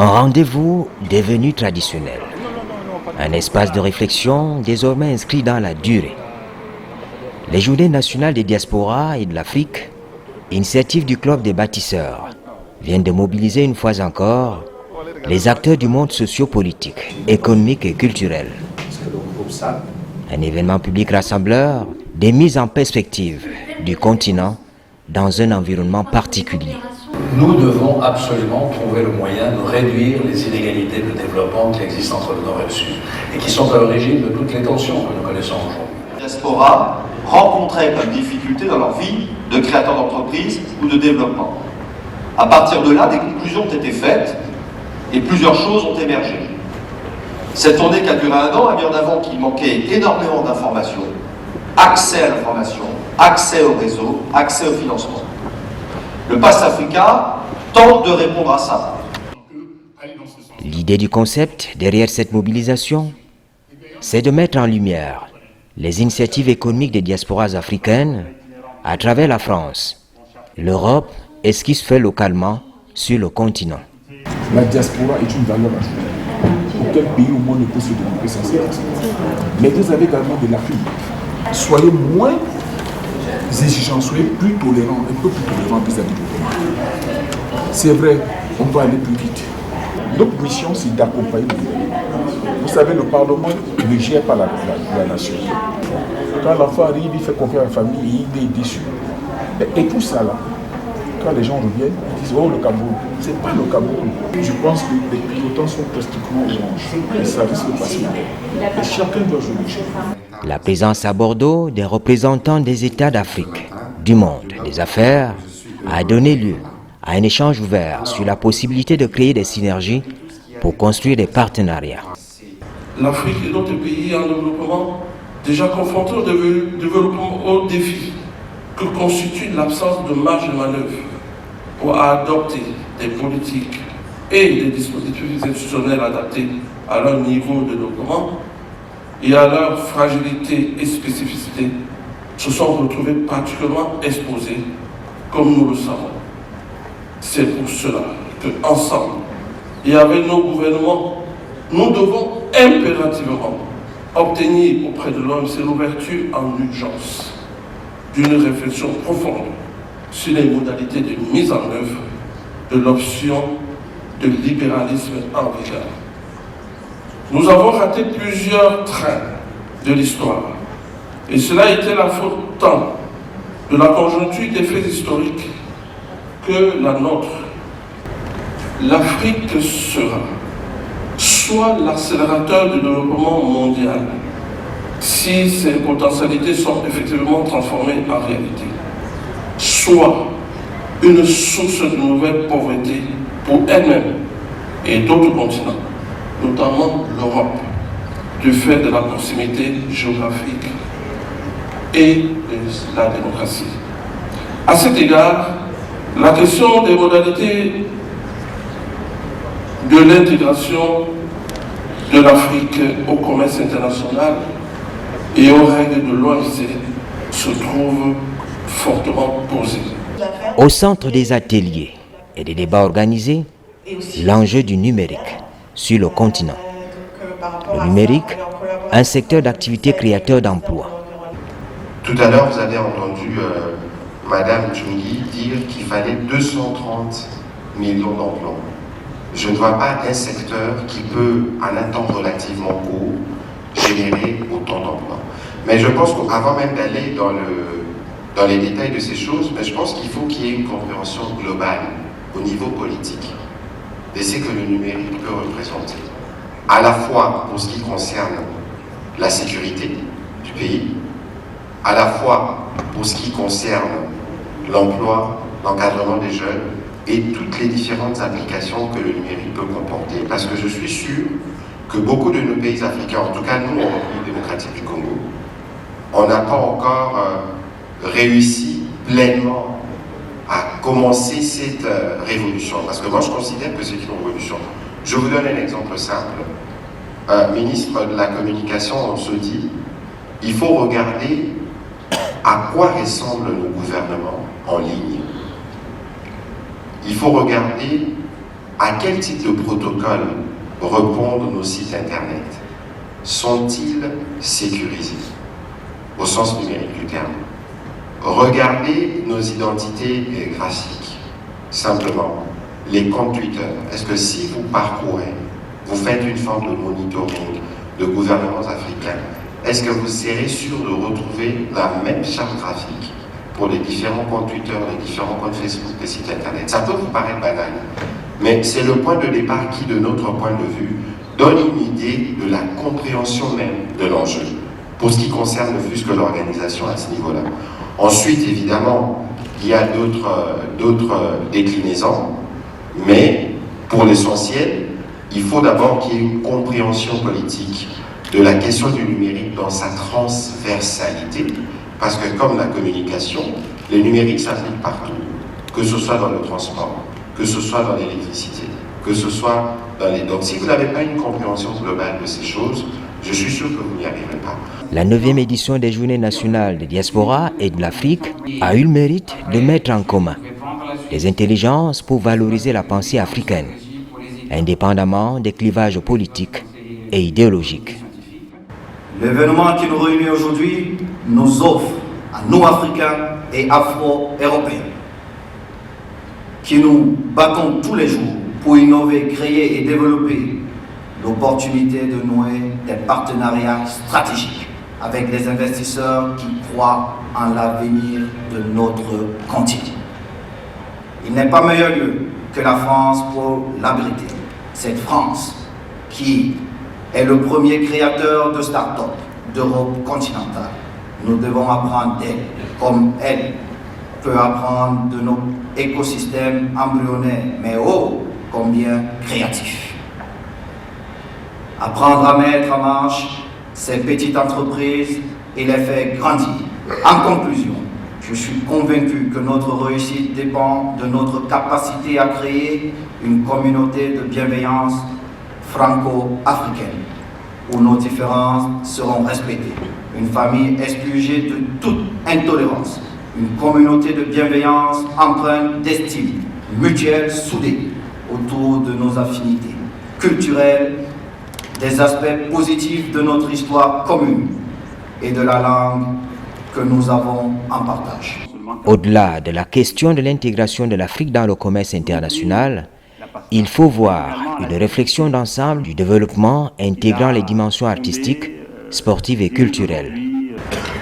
Un rendez-vous devenu traditionnel. Un espace de réflexion désormais inscrit dans la durée. Les Journées nationales des diasporas et de l'Afrique, initiative du Club des bâtisseurs, viennent de mobiliser une fois encore les acteurs du monde socio-politique, économique et culturel. Un événement public rassembleur des mises en perspective du continent dans un environnement particulier. Nous devons absolument trouver le moyen de réduire les inégalités de développement qui existent entre le Nord et le Sud et qui sont à l'origine de toutes les tensions que nous connaissons aujourd'hui. Les diasporas rencontraient comme difficulté dans leur vie de créateurs d'entreprises ou de développement. À partir de là, des conclusions ont été faites et plusieurs choses ont émergé. Cette tournée qui a duré 1 an a mis en avant qu'il manquait énormément d'informations, accès à l'information, accès au réseau, accès au financement. Le Pass Africa tente de répondre à ça. L'idée du concept derrière cette mobilisation, c'est de mettre en lumière les initiatives économiques des diasporas africaines à travers la France, l'Europe et ce qui se fait localement sur le continent. La diaspora est une valeur ajoutée. Aucun pays au monde ne peut se développer sans cette. Mais vous avez également de l'Afrique. Soyez moins exigeants, soyez plus tolérants, un peu plus tolérants vis-à-vis du monde. C'est vrai, on doit aller plus vite. Notre mission, c'est d'accompagner le gouvernement. Vous savez, le Parlement ne gère pas la nation. Quand l'enfant arrive, il fait confiance à la famille et il est déçu. Et tout ça là, quand les gens reviennent, ils disent « Oh, le Cameroun ». Ce n'est pas le Cameroun. Je pense que les clignotants sont pratiquement orange. Et ça risque de passer. Et chacun doit jouer le jeu. La présence à Bordeaux des représentants des États d'Afrique, du monde, des affaires, a donné lieu à un échange ouvert sur la possibilité de créer des synergies pour construire des partenariats. L'Afrique et d'autres pays en développement déjà confrontés aux défis que constitue l'absence de marge de manœuvre pour adopter des politiques et des dispositifs institutionnels adaptés à leur niveau de développement et à leur fragilité et spécificité, se sont retrouvés particulièrement exposés, comme nous le savons. C'est pour cela qu'ensemble, et avec nos gouvernements, nous devons impérativement obtenir auprès de l'OMC l'ouverture en urgence d'une réflexion profonde sur les modalités de mise en œuvre de l'option de libéralisme en vigueur. Nous avons raté plusieurs trains de l'histoire, et cela était la faute tant de la conjoncture des faits historiques que la nôtre. L'Afrique sera soit l'accélérateur du développement mondial, si ces potentialités sont effectivement transformées en réalité, soit une source de nouvelle pauvreté pour elle-même et d'autres continents, notamment l'Europe, du fait de la proximité géographique et de la démocratie. À cet égard, la question des modalités de l'intégration de l'Afrique au commerce international et aux règles de l'OMC se trouve fortement posée. Au centre des ateliers et des débats organisés, l'enjeu du numérique sur le continent. Le numérique, un secteur d'activité créateur d'emplois. Tout à l'heure, vous avez entendu Madame Tchungi dire qu'il fallait 230 millions d'emplois. Je ne vois pas un secteur qui peut, en un temps relativement court, générer autant d'emplois. Mais je pense qu'avant même d'aller dans les détails de ces choses, je pense qu'il faut qu'il y ait une compréhension globale au niveau politique de ce que le numérique peut représenter. À la fois pour ce qui concerne la sécurité du pays, à la fois pour ce qui concerne l'emploi, l'encadrement des jeunes et toutes les différentes applications que le numérique peut comporter. Parce que je suis sûr que beaucoup de nos pays africains, en tout cas nous, en République démocratique du Congo, on n'a pas encore réussi pleinement à commencer cette révolution. Parce que moi, je considère que c'est une révolution. Je vous donne un exemple simple. Ministre de la Communication, on se dit, il faut regarder à quoi ressemblent nos gouvernements en ligne. Il faut regarder À quel type de protocole répondent nos sites internet? Sont-ils sécurisés au sens numérique du terme? Regardez nos identités graphiques, simplement, les comptes Twitter. Est-ce que si vous parcourez, vous faites une forme de monitoring de gouvernements africains, est-ce que vous serez sûr de retrouver la même charte graphique pour les différents comptes Twitter, les différents comptes Facebook, les sites internet? Ça peut vous paraître banal, mais c'est le point de départ qui, de notre point de vue, donne une idée de la compréhension même de l'enjeu, pour ce qui concerne ne fût-ce que l'organisation à ce niveau-là. Ensuite, évidemment, il y a d'autres déclinaisons, mais pour l'essentiel, il faut d'abord qu'il y ait une compréhension politique de la question du numérique dans sa transversalité, parce que comme la communication, le numérique s'applique partout, que ce soit dans le transport, que ce soit dans l'électricité, que ce soit dans les... Donc si vous n'avez pas une compréhension globale de ces choses, je suis sûr que vous n'y arriverez pas. La 9e édition des Journées nationales de diaspora et de l'Afrique a eu le mérite de mettre en commun des intelligences pour valoriser la pensée africaine, indépendamment des clivages politiques et idéologiques. L'événement qui nous réunit aujourd'hui nous offre, à nous Africains et Afro-Européens, qui nous battons tous les jours pour innover, créer et développer l'opportunité de nouer des partenariats stratégiques avec des investisseurs qui croient en l'avenir de notre continent. Il n'est pas meilleur lieu que la France pour l'abriter. Cette France qui est le premier créateur de start-up d'Europe continentale. Nous devons apprendre d'elle, comme elle peut apprendre de nos écosystèmes embryonnaires, mais oh, combien créatifs. Apprendre à mettre en marche ces petites entreprises et les faire grandir. En conclusion, je suis convaincu que notre réussite dépend de notre capacité à créer une communauté de bienveillance franco-africaine, où nos différences seront respectées, une famille expurgée de toute intolérance, une communauté de bienveillance empreinte d'estime mutuelle soudée autour de nos affinités culturelles, des aspects positifs de notre histoire commune et de la langue que nous avons en partage. Au-delà de la question de l'intégration de l'Afrique dans le commerce international, il faut voir une réflexion d'ensemble du développement intégrant les dimensions artistiques, sportives et culturelles.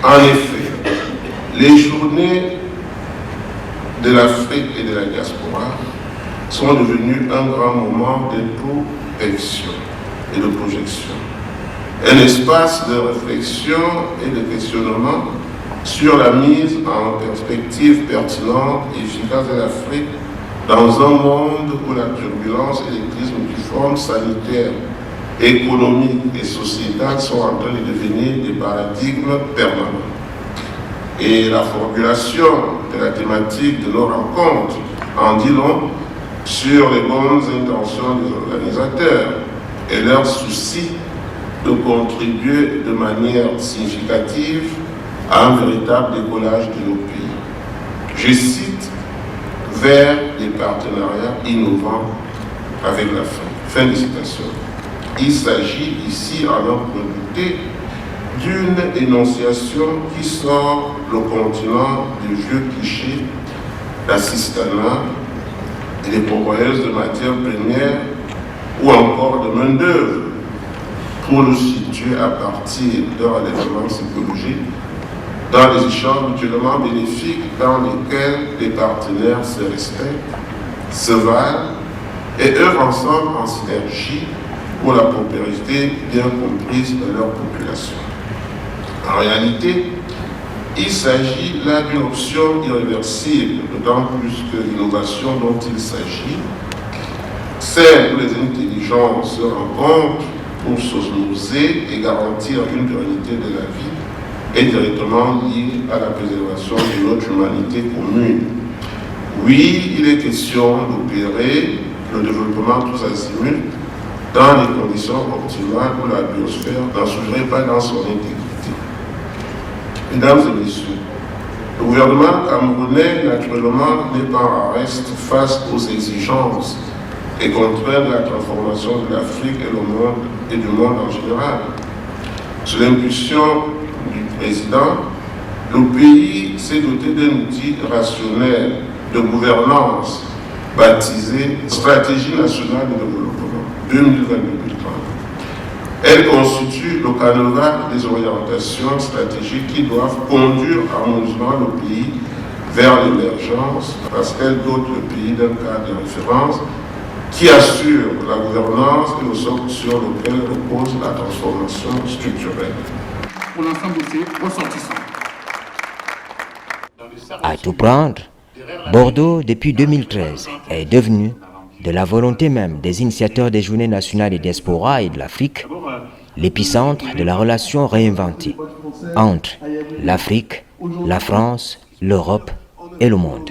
En effet, les journées de l'Afrique et de la diaspora sont devenues un grand moment d'introspection et de projection. Un espace de réflexion et de questionnement sur la mise en perspective pertinente et efficace de l'Afrique dans un monde où la turbulence et les crises multiformes sanitaires, économiques et sociétales sont en train de devenir des paradigmes permanents. Et la formulation de la thématique de nos rencontres en dit long sur les bonnes intentions des organisateurs et leur souci de contribuer de manière significative à un véritable décollage de nos pays. Je cite, vers des partenariats innovants avec l'Afrique. Fin de citation. Il s'agit ici, à n'en point douter, d'une énonciation qui sort le continent du vieux cliché d'assistanat et des pourvoyeuses de matières premières ou encore de main-d'œuvre pour le situer à partir de relèvements psychologiques dans des échanges mutuellement bénéfiques dans lesquels les partenaires se respectent, se valent et œuvrent ensemble en synergie pour la prospérité bien comprise de leur population. En réalité, il s'agit là d'une option irréversible, d'autant plus que l'innovation dont il s'agit, celle où les intelligences se rencontrent pour s'osmoser et garantir une pérennité de la vie, est directement liée à la préservation de notre humanité commune. Oui, il est question d'opérer le développement tous azimuts dans les conditions optimales où la biosphère n'en souffrirait pas dans son intégrité. Mesdames et messieurs, le gouvernement camerounais, naturellement, n'est pas en reste face aux exigences et contraindre la transformation de l'Afrique et le monde et du monde en général. Sous l'impulsion du président, le pays s'est doté d'un outil rationnel de gouvernance baptisé Stratégie nationale de développement 2020-2030. Elle constitue le canevas des orientations stratégiques qui doivent conduire harmonieusement le pays vers l'émergence, parce qu'elle dote le pays d'un cadre de référence qui assure la gouvernance et le socle sur lequel repose la transformation structurelle. Pour l'ensemble de ses ressortissants. À tout prendre, Bordeaux, depuis 2013, est devenu, de la volonté même des initiateurs des Journées nationales des diasporas et de l'Afrique, l'épicentre de la relation réinventée entre l'Afrique, la France, l'Europe et le monde.